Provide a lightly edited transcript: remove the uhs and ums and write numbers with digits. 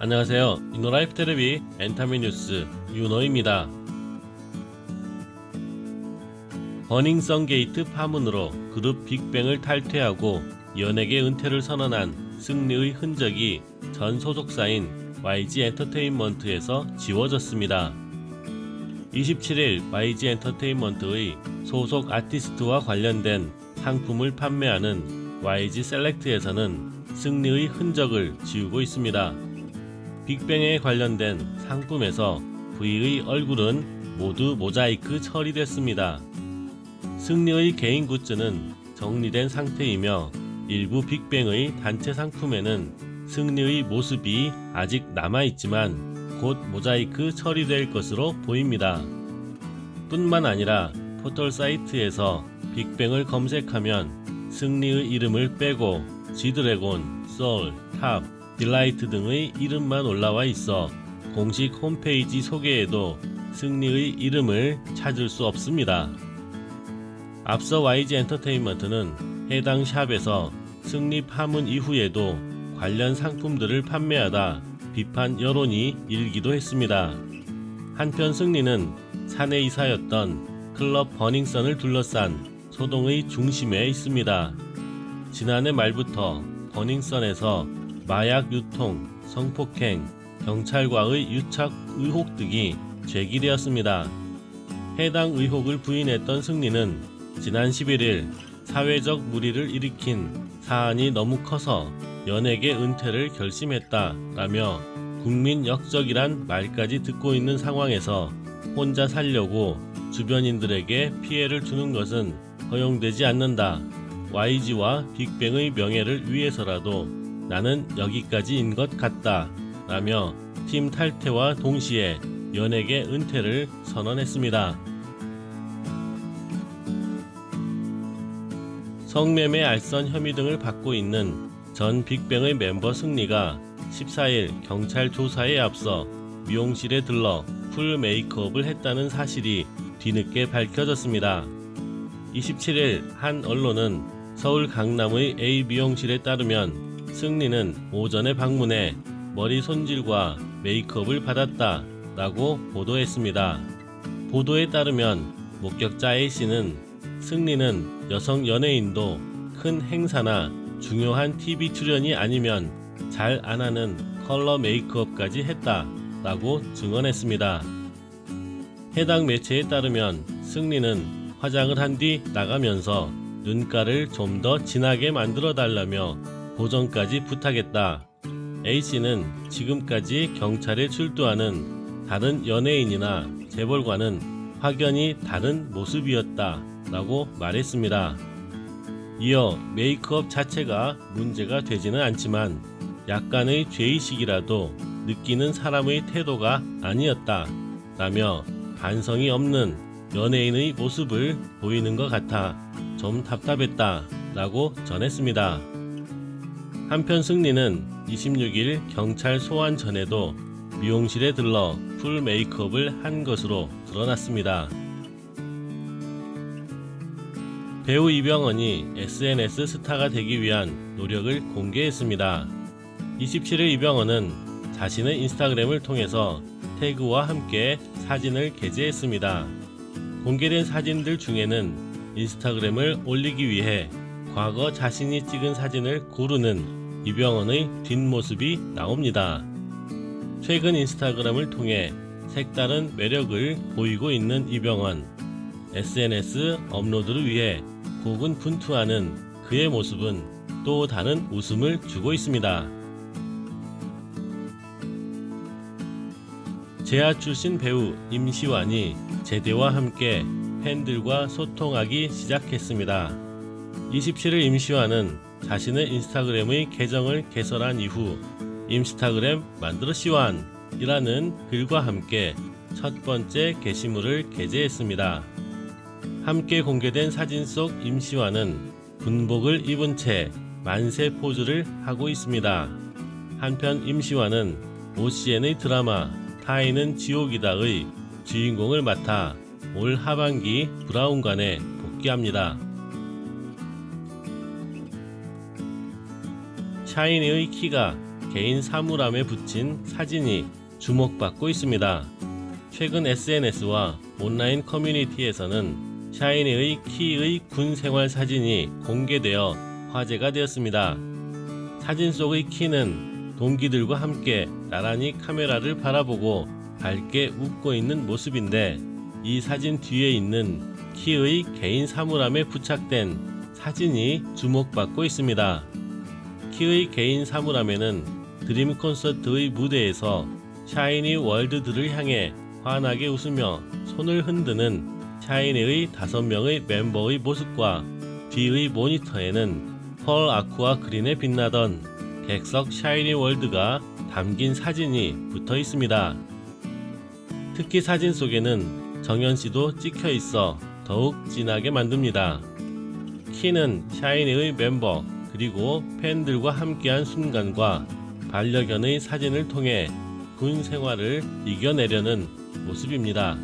안녕하세요. 이노라이프 테레비 엔타메 뉴스 윤호입니다. 버닝썬 게이트 파문으로 그룹 빅뱅을 탈퇴하고 연예계 은퇴를 선언한 승리의 흔적이 전 소속사인 YG 엔터테인먼트에서 지워졌습니다. 27일 YG 엔터테인먼트의 소속 아티스트와 관련된 상품을 판매하는 YG 셀렉트에서는 승리의 흔적을 지우고 있습니다. 빅뱅에 관련된 상품에서 V의 얼굴은 모두 모자이크 처리됐습니다. 승리의 개인 굿즈는 정리된 상태이며 일부 빅뱅의 단체 상품에는 승리의 모습이 아직 남아있지만 곧 모자이크 처리될 것으로 보입니다. 뿐만 아니라 포털 사이트에서 빅뱅을 검색하면 승리의 이름을 빼고 G드래곤, 소울, 탑, 딜라이트 등의 이름만 올라와 있어 공식 홈페이지 소개에도 승리의 이름을 찾을 수 없습니다. 앞서 YG 엔터테인먼트는 해당 샵에서 승리 파문 이후에도 관련 상품들을 판매하다 비판 여론이 일기도 했습니다. 한편 승리는 사내이사였던 클럽 버닝썬을 둘러싼 소동의 중심에 있습니다. 지난해 말부터 버닝썬에서 마약 유통, 성폭행, 경찰과의 유착 의혹 등이 제기되었습니다. 해당 의혹을 부인했던 승리는 지난 11일 사회적 물의를 일으킨 사안이 너무 커서 연예계 은퇴를 결심했다라며 국민 역적이란 말까지 듣고 있는 상황에서 혼자 살려고 주변인들에게 피해를 주는 것은 허용되지 않는다. YG와 빅뱅의 명예를 위해서라도 나는 여기까지인 것 같다 라며 팀 탈퇴와 동시에 연예계 은퇴를 선언했습니다. 성매매 알선 혐의 등을 받고 있는 전 빅뱅의 멤버 승리가 14일 경찰 조사에 앞서 미용실에 들러 풀 메이크업을 했다는 사실이 뒤늦게 밝혀졌습니다. 27일 한 언론은 서울 강남의 A 미용실에 따르면 승리는 오전에 방문해 머리 손질과 메이크업을 받았다 라고 보도했습니다. 보도에 따르면 목격자 A씨는 승리는 여성 연예인도 큰 행사나 중요한 TV 출연이 아니면 잘 안하는 컬러 메이크업까지 했다 라고 증언했습니다. 해당 매체에 따르면 승리는 화장을 한 뒤 나가면서 눈가를 좀 더 진하게 만들어 달라며 보정까지 부탁했다. A씨는 지금까지 경찰에 출두하는 다른 연예인이나 재벌과는 확연히 다른 모습이었다 라고 말했습니다. 이어 메이크업 자체가 문제가 되지는 않지만 약간의 죄의식이라도 느끼는 사람의 태도가 아니었다 라며 반성이 없는 연예인의 모습을 보이는 것 같아 좀 답답했다 라고 전했습니다. 한편 승리는 26일 경찰 소환 전에도 미용실에 들러 풀 메이크업을 한 것으로 드러났습니다. 배우 이병헌이 SNS 스타가 되기 위한 노력을 공개했습니다. 27일 이병헌은 자신의 인스타그램을 통해서 태그와 함께 사진을 게재했습니다. 공개된 사진들 중에는 인스타그램을 올리기 위해 과거 자신이 찍은 사진을 고르는 이병헌의 뒷모습이 나옵니다. 최근 인스타그램을 통해 색다른 매력을 보이고 있는 이병헌. SNS 업로드를 위해 고군분투하는 그의 모습은 또 다른 웃음을 주고 있습니다. 재하 출신 배우 임시완이 제대와 함께 팬들과 소통하기 시작했습니다. 27일 임시완은 자신의 인스타그램의 계정을 개설한 이후 인스타그램 만들어 시완 이라는 글과 함께 첫 번째 게시물을 게재했습니다. 함께 공개된 사진 속 임시완은 군복을 입은 채 만세 포즈를 하고 있습니다. 한편 임시완은 OCN의 드라마 타인은 지옥이다의 주인공을 맡아 올 하반기 브라운관에 복귀합니다. 샤이니의 키가 개인 사물함에 붙인 사진이 주목받고 있습니다. 최근 SNS와 온라인 커뮤니티에서는 샤이니의 키의 군 생활 사진이 공개되어 화제가 되었습니다. 사진 속의 키는 동기들과 함께 나란히 카메라를 바라보고 밝게 웃고 있는 모습인데, 이 사진 뒤에 있는 키의 개인 사물함에 부착된 사진이 주목받고 있습니다. 키의 개인 사물함에는 드림 콘서트의 무대에서 샤이니 월드들을 향해 환하게 웃으며 손을 흔드는 샤이니의 5명의 멤버의 모습과 뒤의 모니터에는 펄 아쿠아 그린에 빛나던 객석 샤이니 월드가 담긴 사진이 붙어 있습니다. 특히 사진 속에는 정연씨도 찍혀 있어 더욱 진하게 만듭니다. 키는 샤이니의 멤버 그리고 팬들과 함께한 순간과 반려견의 사진을 통해 군 생활을 이겨내려는 모습입니다.